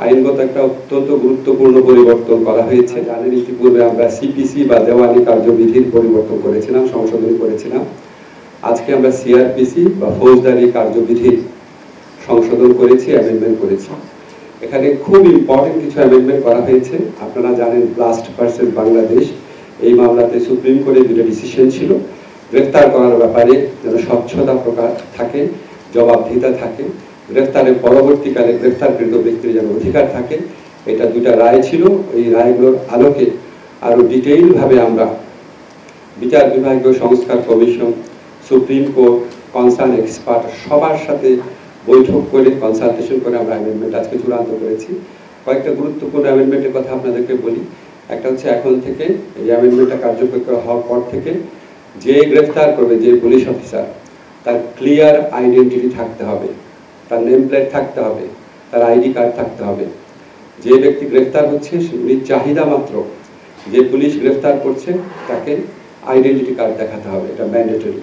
আইনগত একটা অত্যন্ত গুরুত্বপূর্ণ পরিবর্তন করা হয়েছে। জানেন ইতিপূর্বে আমরা সিপিসি বা দেওয়ানি কার্যবিধির পরিবর্তন করেছিলাম, সংশোধনী করেছিলাম। আজকে আমরা সিআরপিসি বা ফৌজদারি কার্যবিধির সংশোধন করেছি, অ্যামেন্ডমেন্ট করেছি। এখানে খুব ইম্পর্টেন্ট কিছু অ্যামেন্ডমেন্ট করা হয়েছে। আপনারা জানেন ব্লাস্ট ভার্সেস বাংলাদেশ, এই মামলাতে সুপ্রিম কোর্টের দুটো ডিসিশন ছিল। গ্রেফতার করার ব্যাপারে যেন স্বচ্ছতা প্রকাশ থাকে, জবাবদিহিতা থাকে, গ্রেফতারের পরবর্তীকালে গ্রেফতারকৃত ব্যক্তির যেন অধিকার থাকে, এটা দুটা রায় ছিল। এই রায়গুলোর আলোকে আরো ডিটেইলভাবে আমরা বিচার বিভাগীয় সংস্কার commission, supreme court, concern expert সবার সাথে বৈঠক করে কনসালটেশন করে আমরা অ্যামেন্ডমেন্ট আজকে চূড়ান্ত করেছি। কয়েকটা গুরুত্বপূর্ণ অ্যামেন্ডমেন্টের কথা আপনাদেরকে বলি। একটা হচ্ছে এখন থেকে এই অ্যামেন্ডমেন্টটা কার্যকর হওয়ার পর থেকে যে গ্রেফতার করবে, যে পুলিশ অফিসার, তার ক্লিয়ার আইডেন্টিটি থাকতে হবে, তার নেম প্লেট থাকতে হবে, তার আইডি কার্ড থাকতে হবে। যে ব্যক্তি গ্রেফতার হচ্ছে উনি চাহিদা মাত্র যে পুলিশ গ্রেফতার করছে তাকে আইডেন্টিটি কার্ড দেখাতে হবে, এটা ম্যান্ডেটরি।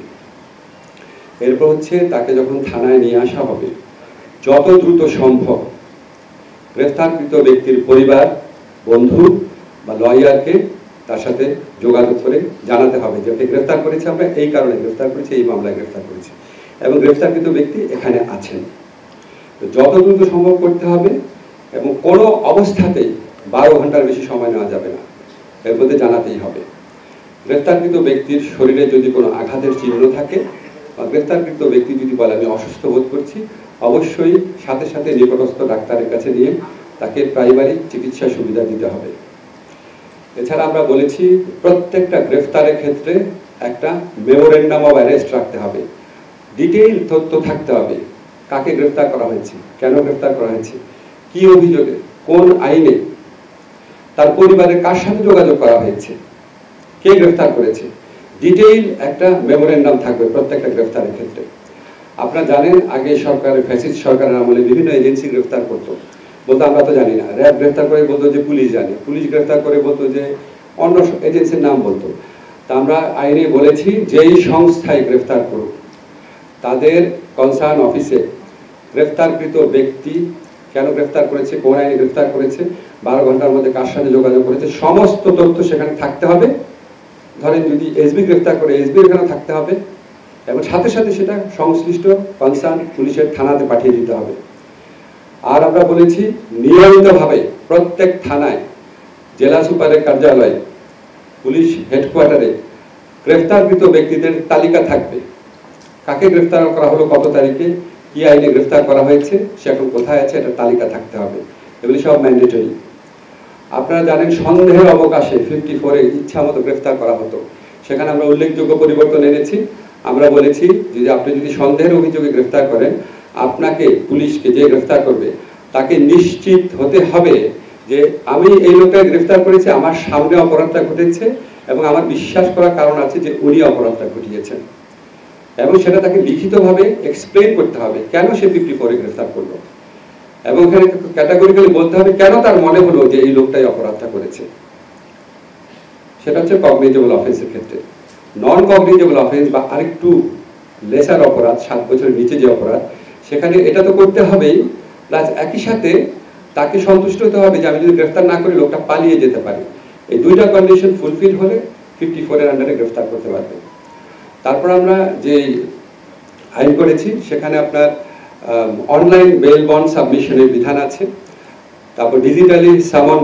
এরপর হচ্ছে তাকে যখন থানায় নিয়ে আসা হবে যত দ্রুত সম্ভব গ্রেফতারকৃত ব্যক্তির পরিবার, বন্ধু বা লয়ারকে তার সাথে যোগাযোগ করে জানাতে হবে যে ওকে গ্রেফতার করেছে, আমরা এই কারণে গ্রেফতার করেছি, এই মামলায় গ্রেফতার করেছি এবং গ্রেফতারকৃত ব্যক্তি এখানে আছেন। যত দ্রুত সম্ভব করতে হবে এবং কোনো অবস্থাতেই 12 ঘন্টার বেশি সময় নেওয়া যাবে না, এর মধ্যে জানাতেই হবে। গ্রেফতারকৃত ব্যক্তির শরীরে যদি কোনো আঘাতের চিহ্ন থাকে বা গ্রেফতারকৃত ব্যক্তি যদি বলে আমি অসুস্থ বোধ করছি, অবশ্যই সাথে সাথে নিকটস্থ ডাক্তারের কাছে নিয়ে তাকে প্রাইমারি চিকিৎসা সুবিধা দিতে হবে। এছাড়া আমরা বলেছি প্রত্যেকটা গ্রেফতারের ক্ষেত্রে একটা মেমোরেন্ডাম অফ অ্যারেস্ট রাখতে হবে, ডিটেইল তথ্য থাকতে হবে। কাকে গ্রেফতার করা হয়েছে, কেন গ্রেফতার করা হয়েছে, কি অভিযোগে, কোন আইনে, তার পরিবারের কার সাথে যোগাযোগ করা হয়েছে, কে গ্রেফতার করেছে, ডিটেইল একটা মেমোরেন্ডাম থাকবে প্রত্যেকটা গ্রেফতারের ক্ষেত্রে। আপনারা জানেন আগে সরকারের ফ্যাসিস্ট সরকারের আমলে বিভিন্ন এজেন্সি গ্রেফতার করতো, বলতো আমরা তো জানি না। র্যাব গ্রেফতার করে বলতো যে পুলিশ জানে, পুলিশ গ্রেফতার করে বলতো যে অন্য এজেন্সির নাম বলতো। তা আমরা আইনে বলেছি যেই সংস্থায় গ্রেফতার করুক তাদের কনসার্ন অফিসে গ্রেফতারকৃত ব্যক্তি কেন গ্রেফতার করেছে, কোন আইনে গ্রেফতার করেছে, 12 ঘন্টার মধ্যে কার সাথে যোগাযোগ করেছে, সমস্ত তথ্য সেখানে থাকতে হবে। ধরেন যদি এসবি গ্রেফতার করে এসবি এখানে থাকতে হবে এবং সাথে সাথে সেটা সংশ্লিষ্ট কনসার্ন পুলিশের থানাতে পাঠিয়ে দিতে হবে। আর আমরা বলেছি নিয়মিতভাবে প্রত্যেক থানায়, জেলা সুপারের কার্যালয়ে, পুলিশ হেডকোয়ার্টারে গ্রেফতারকৃত ব্যক্তিদের তালিকা থাকবে। কাকে গ্রেফতার করা হলো, কত তারিখে, কি আইনে গ্রেফতার করা হয়েছে, সে এখন কোথায় আছে, এটা তালিকা থাকতে হবে। এগুলি সব ম্যান্ডেটরি। আপনারা জানেন সন্দেহের অবকাশে 54-এ ইচ্ছা মতো গ্রেফতার করা হতো, সেখানে আমরা উল্লেখযোগ্য পরিবর্তন এনেছি। আমরা বলেছি যে আপনি যদি সন্দেহের অভিযোগে গ্রেফতার করেন, আপনাকে পুলিশকে যে গ্রেফতার করবে তাকে নিশ্চিত হতে হবে যে আমি এই লোকটাকে গ্রেফতার করেছি, আমার সামনে অপরাধটা ঘটেছে এবং আমার বিশ্বাস করার কারণ আছে যে উনি অপরাধটা ঘটিয়েছেন, এবং সেটা তাকে লিখিতভাবে এক্সপ্লেইন করতে হবে কেন সে 54-এ গ্রেফতার করলো, এবং এখানে ক্যাটাগরিক্যালি বলতে হবে কেন তার মনে হলো যে এই লোকটাই অপরাধটা করেছে। সেটা হচ্ছে কগনিজেবল অফেন্সের ক্ষেত্রে। নন কগনিজেবল অফেন্স বা আরেকটু লেসার অপরাধ, 7 বছরের নিচে যে অপরাধ, সেখানে এটা তো করতে হবেই, প্লাস একই সাথে তাকে সন্তুষ্ট হতে হবে যে আমি যদি গ্রেফতার না করি লোকটা পালিয়ে যেতে পারে। এই দুইটা কন্ডিশন ফুলফিল হলে 54-এর আন্ডারে গ্রেফতার করতে পারবে। তারপর আমরা যে আইন করেছি সেখানে আপনার অনলাইন বেল বন্ড সাবমিশনের বিধান আছে। তারপর ডিজিটালি সামন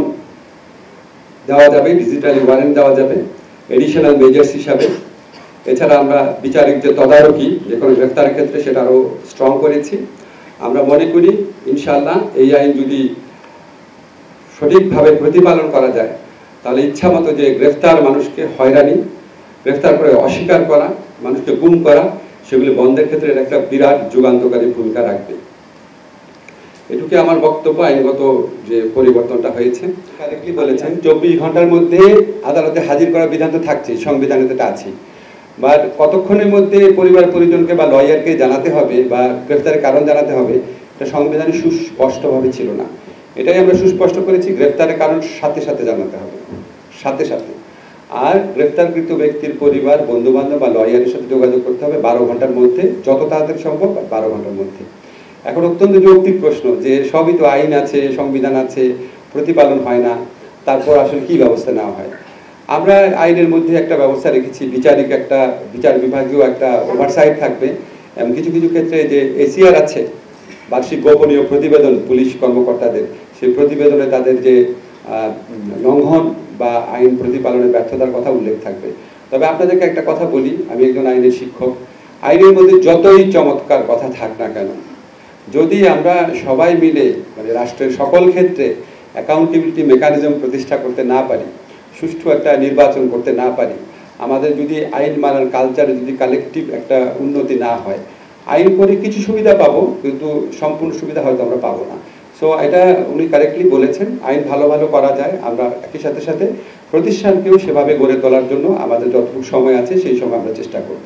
দেওয়া যাবে, ডিজিটালি ওয়ারেন্ট দেওয়া যাবে এডিশনাল মেজার্স হিসাবে। এছাড়া আমরা বিচারিক যে তদারকি যে কোনো গ্রেফতারের ক্ষেত্রে সেটা আরও স্ট্রং করেছি। আমরা মনে করি ইনশাআল্লাহ এই আইন যদি সঠিকভাবে প্রতিপালন করা যায় তাহলে ইচ্ছা মতো যে গ্রেফতার, মানুষকে হয়রানি, গ্রেফতার করে অস্বীকার করা, মানুষকে গুম করা, সেগুলি বন্ধের ক্ষেত্রে একটা বিরাট যুগান্তকারী ভূমিকা রাখবে। এটুকু আমার বক্তব্য। আইনগত যে পরিবর্তনটা হয়েছে কারেক্টলি বলেছেন, 24 ঘন্টার মধ্যে আদালতে হাজির করার বিধান তো থাকছে, সংবিধানে তো আছে, বাট কতক্ষণের মধ্যে পরিবার পরিজনকে বা লয়ারকে জানাতে হবে বা গ্রেফতারের কারণ জানাতে হবে, এটা সংবিধানে সুস্পষ্টভাবে ছিল না। এটাই আমরা সুস্পষ্ট করেছি, গ্রেফতারের কারণ সাথে সাথে জানাতে হবে, সাথে সাথে। আর গ্রেফতারকৃত ব্যক্তির পরিবার, বন্ধু বান্ধব বা লয়ারের সাথে যোগাযোগ করতে হবে 12 ঘন্টার মধ্যে, যত তাড়াতাড়ি সম্ভব 12 ঘন্টার মধ্যে। এখন অত্যন্ত যৌক্তিক প্রশ্ন যে সবই তো আইন আছে, সংবিধান আছে, প্রতিপালন হয় না, তারপর আসলে কি ব্যবস্থা নেওয়া হয়? আমরা আইনের মধ্যে একটা ব্যবস্থা রেখেছি, বিচার বিভাগীয় একটা ওভারসাইট থাকবে, এবং কিছু কিছু ক্ষেত্রে যে এসিআর আছে, বার্ষিক গোপনীয় প্রতিবেদন পুলিশ কর্মকর্তাদের, সেই প্রতিবেদনে তাদের যে লঙ্ঘন বা আইন প্রতিপালনের ব্যর্থতার কথা উল্লেখ থাকবে। তবে আপনাদেরকে একটা কথা বলি, আমি একজন আইনের শিক্ষক, আইনের মধ্যে যতই চমৎকার কথা থাক না কেন, যদি আমরা সবাই মিলে মানে রাষ্ট্রের সকল ক্ষেত্রে অ্যাকাউন্টেবিলিটি মেকানিজম প্রতিষ্ঠা করতে না পারি, সুষ্ঠু একটা নির্বাচন করতে না পারি, আমাদের যদি আইন মানার কালচারে যদি কালেকটিভ একটা উন্নতি না হয়, আইন করে কিছু সুবিধা পাবো কিন্তু সম্পূর্ণ সুবিধা হয়তো আমরা পাবো না। সো এটা উনি কারেক্টলি বলেছেন, আইন ভালো ভালো করা যায়, আমরা একই সাথে সাথে প্রতিষ্ঠানকেও সেভাবে গড়ে তোলার জন্য আমাদের যতটুকু সময় আছে সেই সময় আমরা চেষ্টা করব।